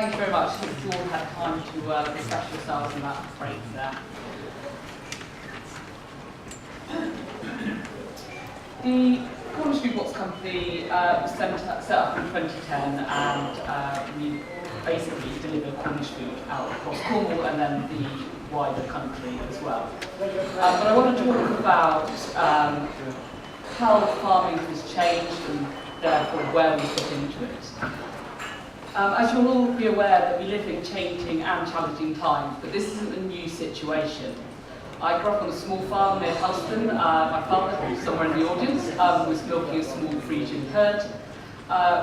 Thank you very much. If you all had time to discuss yourselves in that break there. The Cornish Food Box Company was set up in 2010, and we basically deliver Cornish food out across Cornwall and then the wider country as well. But I want to talk about how farming has changed and therefore where we fit into it. As you'll all be aware that we live in changing and challenging times, but this isn't a new situation. I grew up on a small farm near Helston. My father, who's somewhere in the audience, was milking a small Frisian herd,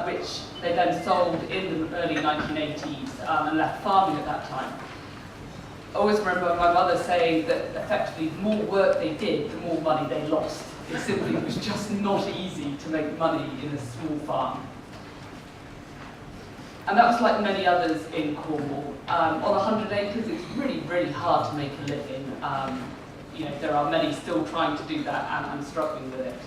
which they then sold in the early 1980s and left farming at that time. I always remember my mother saying that effectively the more work they did, the more money they lost. It simply was just not easy to make money in a small farm. And that was like many others in Cornwall. On 100 acres, it's really, really hard to make a living. There are many still trying to do that and struggling with it.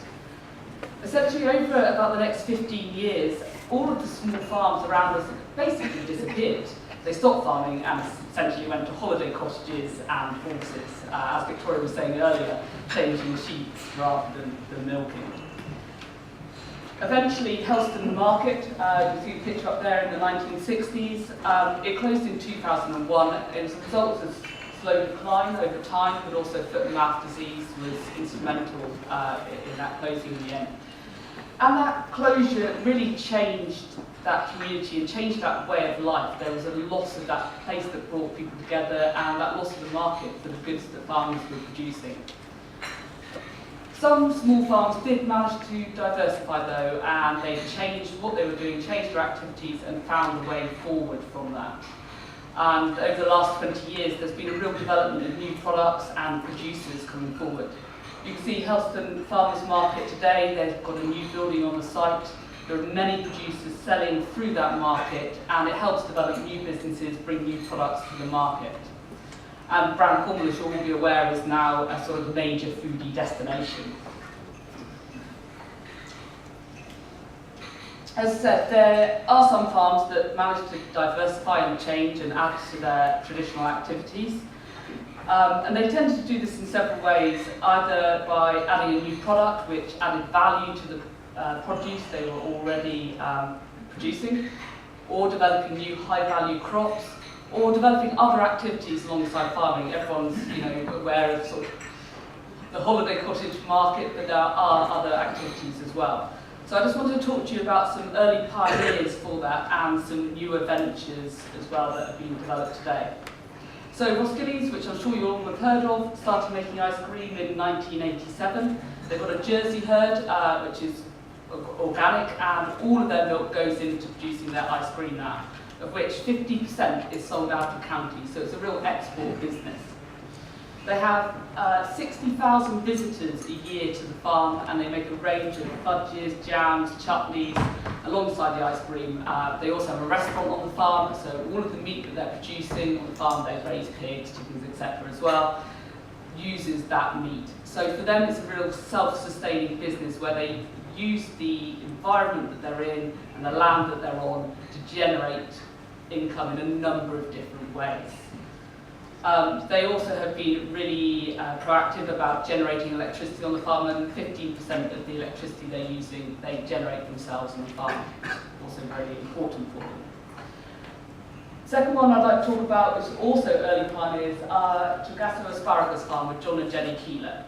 Essentially, over about the next 15 years, all of the small farms around us basically disappeared. They stopped farming and essentially went to holiday cottages and horses, as Victoria was saying earlier, changing sheep rather than milking. Eventually, Helston Market, you see the picture up there in the 1960s, it closed in 2001. It was a result of slow decline over time, but also foot and mouth disease was instrumental in that closing in the end. And that closure really changed that community and changed that way of life. There was a loss of that place that brought people together and that loss of the market for the goods that farmers were producing. Some small farms did manage to diversify though, and they changed what they were doing, changed their activities and found a way forward from that. And over the last 20 years there's been a real development of new products and producers coming forward. You can see Helston Farmers Market today, they've got a new building on the site. There are many producers selling through that market, and it helps develop new businesses, bring new products to the market. And Brown Cornwall, as you'll all be aware, is now a sort of major foodie destination. As I said, there are some farms that manage to diversify and change and add to their traditional activities. And they tend to do this in several ways, either by adding a new product which added value to the produce they were already producing, or developing new high-value crops, or developing other activities alongside farming. Everyone's aware of sort of the holiday cottage market, but there are other activities as well. So I just wanted to talk to you about some early pioneers for that and some newer ventures as well that are being developed today. So Roskilly's, which I'm sure you all have heard of, started making ice cream in 1987. They've got a Jersey herd, which is organic, and all of their milk goes into producing their ice cream now, of which 50% is sold out of county, so it's a real export business. They have 60,000 visitors a year to the farm, and they make a range of fudges, jams, chutneys, alongside the ice cream. They also have a restaurant on the farm, so all of the meat that they're producing on the farm, they raise pigs, chickens, etc. as well, uses that meat. So for them, it's a real self-sustaining business where they use the environment that they're in and the land that they're on to generate income in a number of different ways. They also have been really proactive about generating electricity on the farm, and 15% of the electricity they're using, they generate themselves on the farm. Also very important for them. Second one I'd like to talk about, which is also early pioneers, Tregasso Asparagus Farm with John and Jenny Keeler.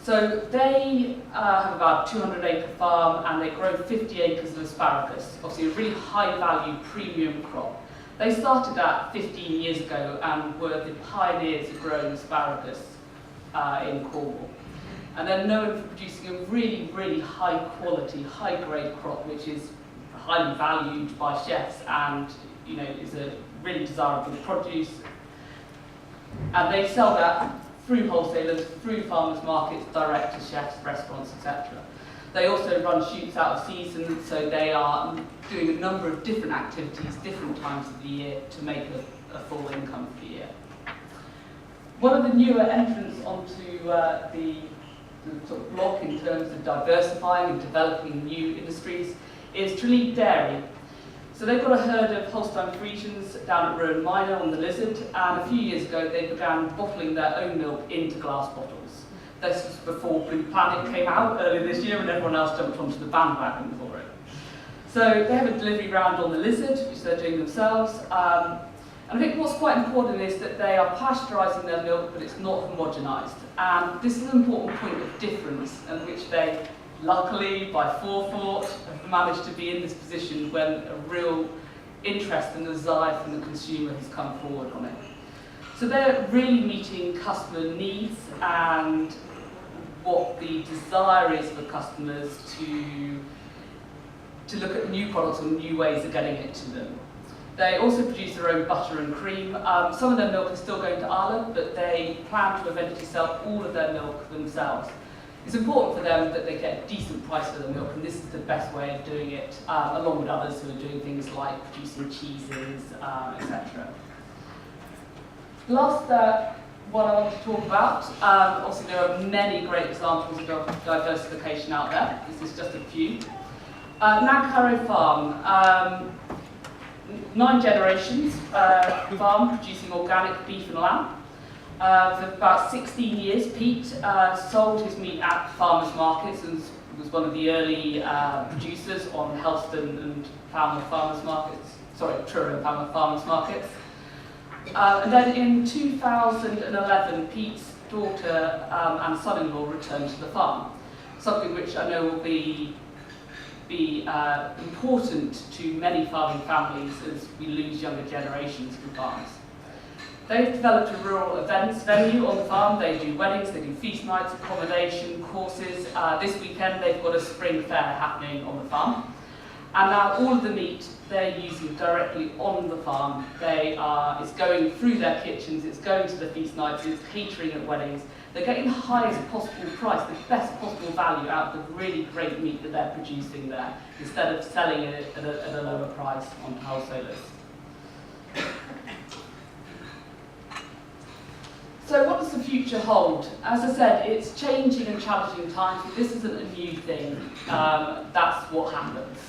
So they have about a 200-acre farm, and they grow 50 acres of asparagus, obviously a really high-value premium crop. They started that 15 years ago and were the pioneers of growing asparagus in Cornwall. And they're known for producing a really, really high-quality, high-grade crop, which is highly valued by chefs and is a really desirable produce. And they sell that through wholesalers, through farmers markets, direct to chefs, restaurants, etc. They also run shoots out of season, so they are doing a number of different activities, different times of the year, to make a full income for the year. One of the newer entrants onto the sort of block in terms of diversifying and developing new industries is Tralee Dairy. So they've got a herd of Holstein Friesians down at Rowan Minor on the Lizard, and a few years ago they began bottling their own milk into glass bottles. This was before Blue Planet came out earlier this year and everyone else jumped onto the bandwagon for it. So they have a delivery round on the Lizard, which they're doing themselves. And I think what's quite important is that they are pasteurising their milk, but it's not homogenised. And this is an important point of difference in which they, luckily, by forethought, have managed to be in this position when a real interest and desire from the consumer has come forward on it. So they're really meeting customer needs and what the desire is for customers to look at new products or new ways of getting it to them. They also produce their own butter and cream. Some of their milk is still going to Ireland, but they plan to eventually sell all of their milk themselves. It's important for them that they get a decent price for their milk, and this is the best way of doing it, along with others who are doing things like producing cheeses, etc. Last what I want to talk about, obviously there are many great examples of diversification out there. This is just a few. Nagharrow Farm, 9 generations farm producing organic beef and lamb. For about 16 years, Pete sold his meat at farmers' markets and was one of the early producers on Helston and Falmouth farmers' markets, Truro and Falmouth farmers' markets. And then in 2011, Pete's daughter and son-in-law returned to the farm, something which I know will be important to many farming families as we lose younger generations from farms. They've developed a rural events venue on the farm. They do weddings, they do feast nights, accommodation, courses. This weekend they've got a spring fair happening on the farm. And now all of the meat they're using directly on the farm. It's going through their kitchens, it's going to the feast nights, it's catering at weddings. They're getting the highest possible price, the best possible value out of the really great meat that they're producing there, instead of selling it at a lower price on wholesalers. So what does the future hold? As I said, it's changing and challenging times, but this isn't a new thing. That's what happens.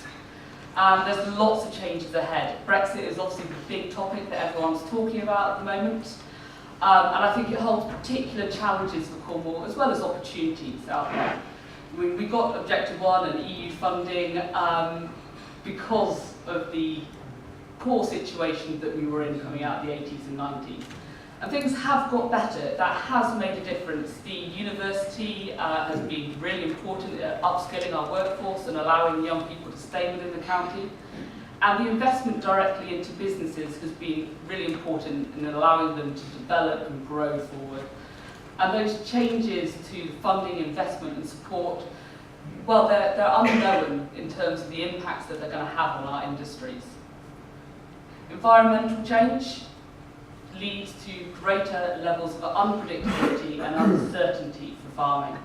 There's lots of changes ahead. Brexit is obviously the big topic that everyone's talking about at the moment. And I think it holds particular challenges for Cornwall as well as opportunities out there. We got Objective 1 and EU funding because of the poor situation that we were in coming out of the 80s and 90s. And things have got better. That has made a difference. The university has been really important at upskilling our workforce and allowing young people to stay within the county. And the investment directly into businesses has been really important in allowing them to develop and grow forward. And those changes to funding, investment and support, well, they're unknown in terms of the impacts that they're going to have on our industries. Environmental change leads to greater levels of unpredictability and uncertainty for farming.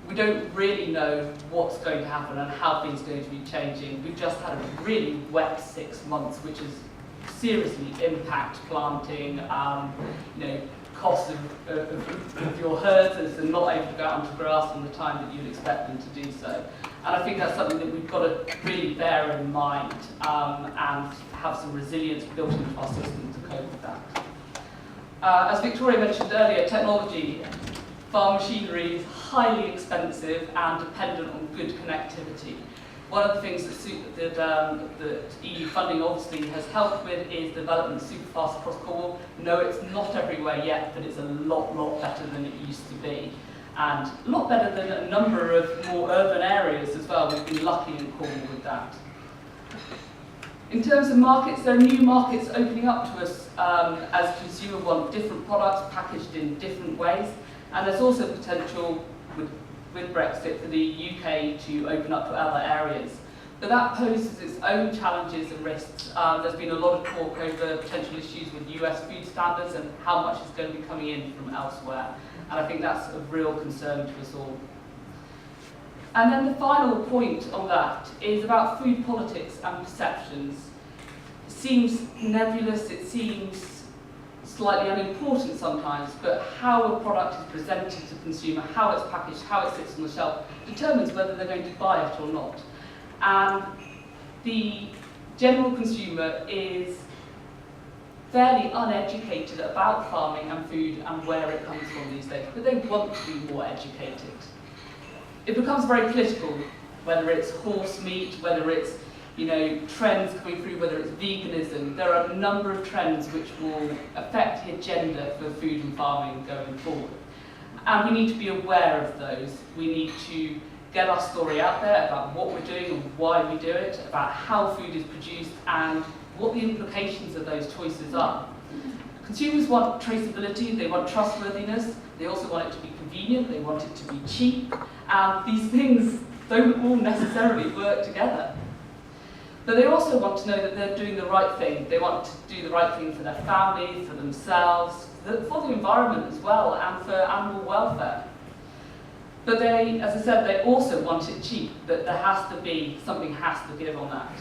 We don't really know what's going to happen and how things are going to be changing. We've just had a really wet 6 months, which has seriously impacted planting, costs of your herds as they're not able to go out onto grass in the time that you'd expect them to do so. And I think that's something that we've got to really bear in mind and have some resilience built into our system to cope with that. As Victoria mentioned earlier, technology, farm machinery is highly expensive and dependent on good connectivity. One of the things that EU funding obviously has helped with is development super fast across Cornwall. No, it's not everywhere yet, but it's a lot better than it used to be. And a lot better than a number of more urban areas as well. We've been lucky in Cornwall with that. In terms of markets, there are new markets opening up to us as consumers want different products packaged in different ways. And there's also potential with Brexit for the UK to open up to other areas. But that poses its own challenges and risks. There's been a lot of talk over potential issues with US food standards and how much is going to be coming in from elsewhere. And I think that's of real concern to us all. And then the final point on that is about food politics and perceptions. It seems nebulous, it seems slightly unimportant sometimes, but how a product is presented to the consumer, how it's packaged, how it sits on the shelf, determines whether they're going to buy it or not. And the general consumer is fairly uneducated about farming and food and where it comes from these days, but they want to be more educated. It becomes very political, whether it's horse meat, whether it's trends coming through, whether it's veganism. There are a number of trends which will affect the agenda for food and farming going forward. And we need to be aware of those. We need to get our story out there about what we're doing and why we do it, about how food is produced and what the implications of those choices are. Consumers want traceability, they want trustworthiness, they also want it to be convenient, they want it to be cheap, and these things don't all necessarily work together. But they also want to know that they're doing the right thing. They want to do the right thing for their families, for themselves, for the environment as well, and for animal welfare. But they, as I said, they also want it cheap, that there has to be, something has to give on that.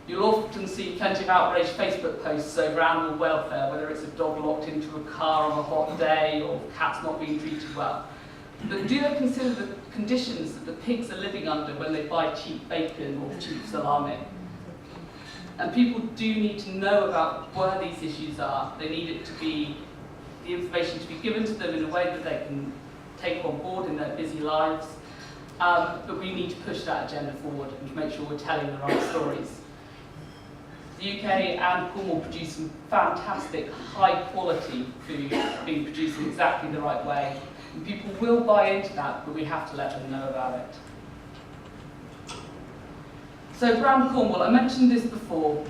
You'll often see plenty of outraged Facebook posts over animal welfare, whether it's a dog locked into a car on a hot day or cats not being treated well. But do they consider the conditions that the pigs are living under when they buy cheap bacon or cheap salami? And people do need to know about where these issues are. They need it to be, the information to be given to them in a way that they can take on board in their busy lives. But we need to push that agenda forward and to make sure we're telling the right stories. The UK and Cornwall produce some fantastic, high-quality food being produced in exactly the right way. And people will buy into that, but we have to let them know about it. So around Cornwall, I mentioned this before.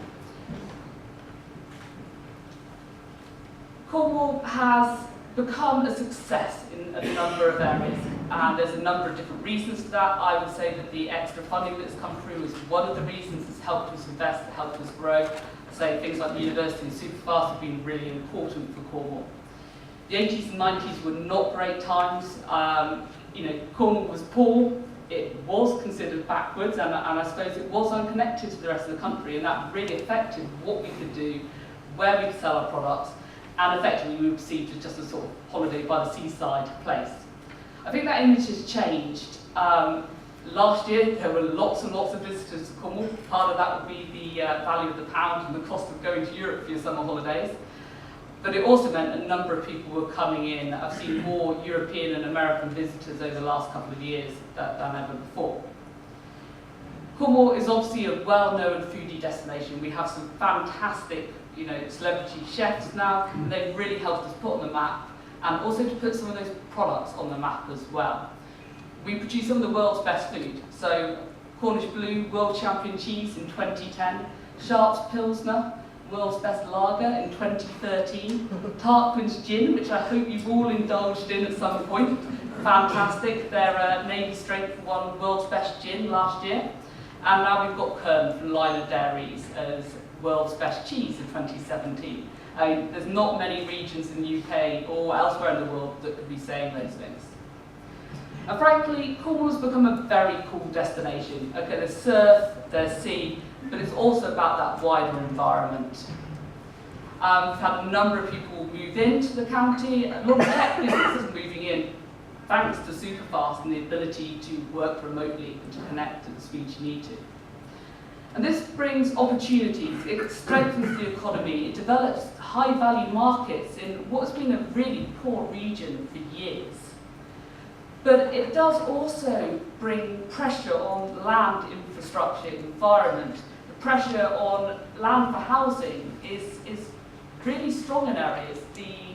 Cornwall has become a success in a number of areas, and there's a number of different reasons for that. I would say that the extra funding that's come through is one of the reasons that's helped us invest, helped us grow. So things like the university and Superfast have been really important for Cornwall. The 80s and 90s were not great times. Cornwall was poor. It was considered backwards, and I suppose it was unconnected to the rest of the country, and that really affected what we could do, where we could sell our products, and effectively we were perceived as just a sort of holiday by the seaside place. I think that image has changed. Last year there were lots and lots of visitors to Cornwall. Part of that would be the value of the pound and the cost of going to Europe for your summer holidays. But it also meant a number of people were coming in. I've seen more European and American visitors over the last couple of years than ever before. Cornwall is obviously a well-known foodie destination. We have some fantastic, celebrity chefs now, and they've really helped us put on the map, and also to put some of those products on the map as well. We produce some of the world's best food. So Cornish Blue, World Champion Cheese in 2010, Sharp's Pilsner, World's Best Lager in 2013, Tarquin's Gin, which I hope you've all indulged in at some point. Fantastic. Their Navy Strength won World's Best Gin last year. And now we've got Kern from Liner Dairies as World's Best Cheese in 2017. There's not many regions in the UK or elsewhere in the world that could be saying those things. And frankly, Cornwall's become a very cool destination. Okay, there's surf, there's sea, but it's also about that wider environment. We've had a number of people move into the county. A lot of tech businesses are moving in, thanks to Superfast and the ability to work remotely and to connect at the speed you need to. And this brings opportunities. It strengthens the economy. It develops high-value markets in what's been a really poor region for years. But it does also bring pressure on land infrastructure, environment. The pressure on land for housing is really strong in areas. The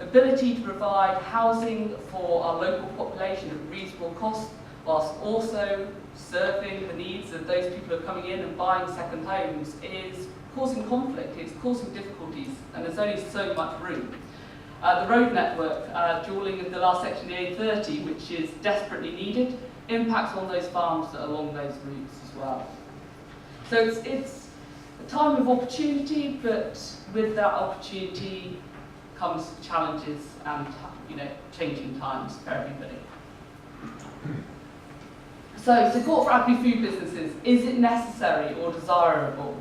ability to provide housing for our local population at reasonable cost, whilst also serving the needs of those people who are coming in and buying second homes, is causing conflict, it's causing difficulties, and there's only so much room. The road network, dualling of the last section, the A30, which is desperately needed, impacts on those farms that are along those routes as well. So it's a time of opportunity, but with that opportunity comes challenges and changing times for everybody. So support for agri-food businesses, is it necessary or desirable?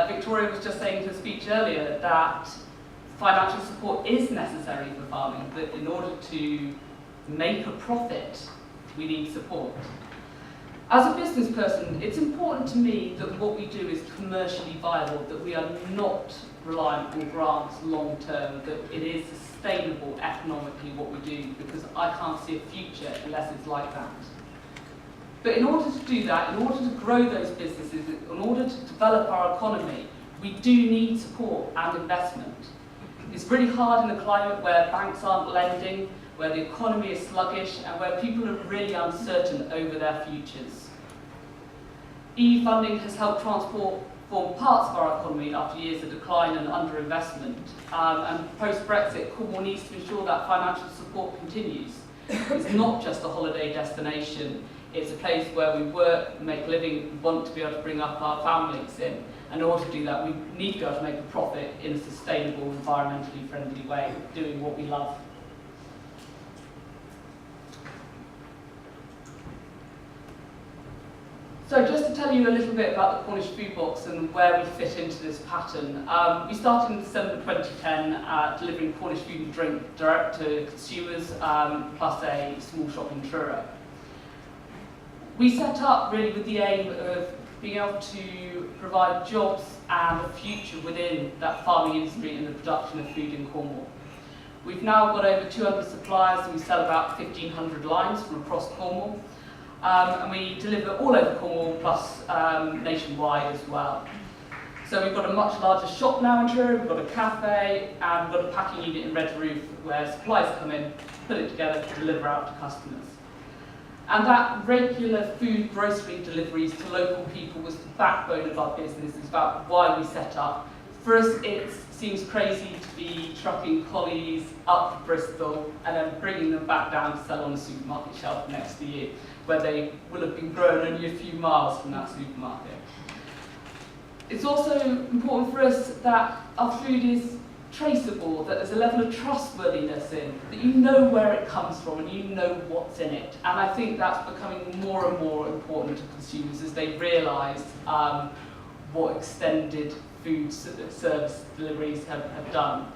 Victoria was just saying in her speech earlier that financial support is necessary for farming, that in order to make a profit, we need support. As a business person, it's important to me that what we do is commercially viable, that we are not reliant on grants long term, that it is sustainable economically what we do, because I can't see a future unless it's like that. But in order to do that, in order to grow those businesses, in order to develop our economy, we do need support and investment. It's really hard in a climate where banks aren't lending, where the economy is sluggish, and where people are really uncertain over their futures. EU funding has helped transform parts of our economy after years of decline and underinvestment. And post-Brexit, Cornwall needs to ensure that financial support continues. It's not just a holiday destination. It's a place where we work, make a living, want to be able to bring up our families in. And in order to do that, we need to be able to make a profit in a sustainable, environmentally friendly way, doing what we love. So just to tell you a little bit about the Cornish food box and where we fit into this pattern. We started in December 2010 delivering Cornish food and drink direct to consumers, plus a small shop in Truro. We set up really with the aim of being able to provide jobs and a future within that farming industry and the production of food in Cornwall. We've now got over 200 suppliers and we sell about 1,500 lines from across Cornwall. And we deliver all over Cornwall plus nationwide as well. So we've got a much larger shop now in Truro, we've got a cafe, and we've got a packing unit in Red Roof where supplies come in, put it together to deliver out to customers. And that regular food grocery deliveries to local people was the backbone of our business. It's about why we set up. For us, it seems crazy to be trucking collies up to Bristol and then bringing them back down to sell on a supermarket shelf next to you, where they will have been grown only a few miles from that supermarket. It's also important for us that our food is traceable, that there's a level of trustworthiness in, that you know where it comes from and you know what's in it. And I think that's becoming more and more important to consumers as they realise what extended food service deliveries have done.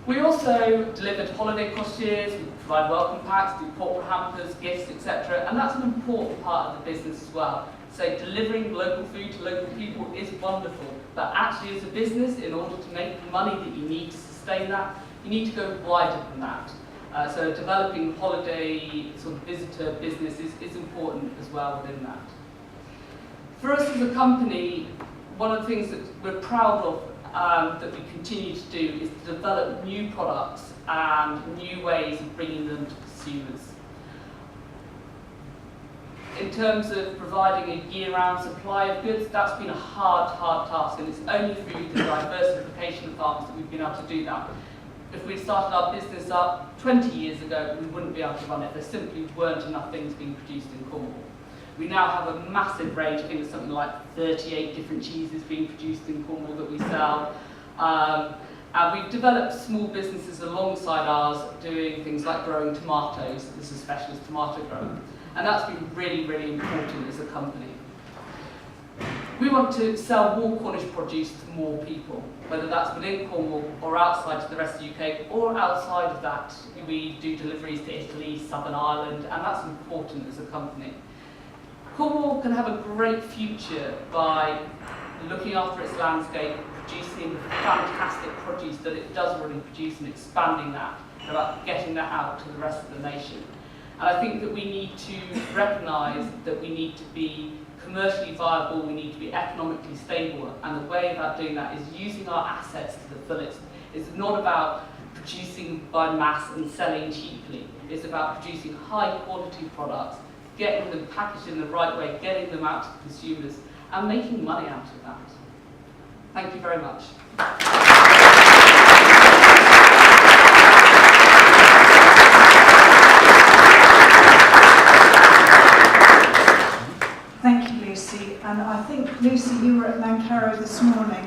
We also delivered holiday costumes, we provide welcome packs, do corporate hampers, gifts, etc. And that's an important part of the business as well. So delivering local food to local people is wonderful, but actually as a business, in order to make the money that you need to sustain that, you need to go wider than that. So developing holiday sort of visitor business is important as well within that. For us as a company, one of the things that we're proud of that we continue to do is to develop new products and new ways of bringing them to consumers. In terms of providing a year-round supply of goods, that's been a hard task, and it's only through the diversification of farms that we've been able to do that. If we'd started our business up 20 years ago, we wouldn't be able to run it. There simply weren't enough things being produced in Cornwall. We now have a massive range. I think there's something like 38 different cheeses being produced in Cornwall that we sell. And we've developed small businesses alongside ours doing things like growing tomatoes. This is a specialist tomato grower. And that's been really, really important as a company. We want to sell more Cornish produce to more people, whether that's within Cornwall or outside to the rest of the UK, or outside of that. We do deliveries to Italy, Southern Ireland, and that's important as a company. Cornwall can have a great future by looking after its landscape, producing the fantastic produce that it does already produce and expanding that, and about getting that out to the rest of the nation. And I think that we need to recognise that we need to be commercially viable, we need to be economically stable, and the way about doing that is using our assets to the fullest. It's not about producing by mass and selling cheaply. It's about producing high quality products, getting them packaged in the right way, getting them out to consumers, and making money out of that. Thank you very much. Thank you, Lucy. And I think, Lucy, you were at Mancaro this morning.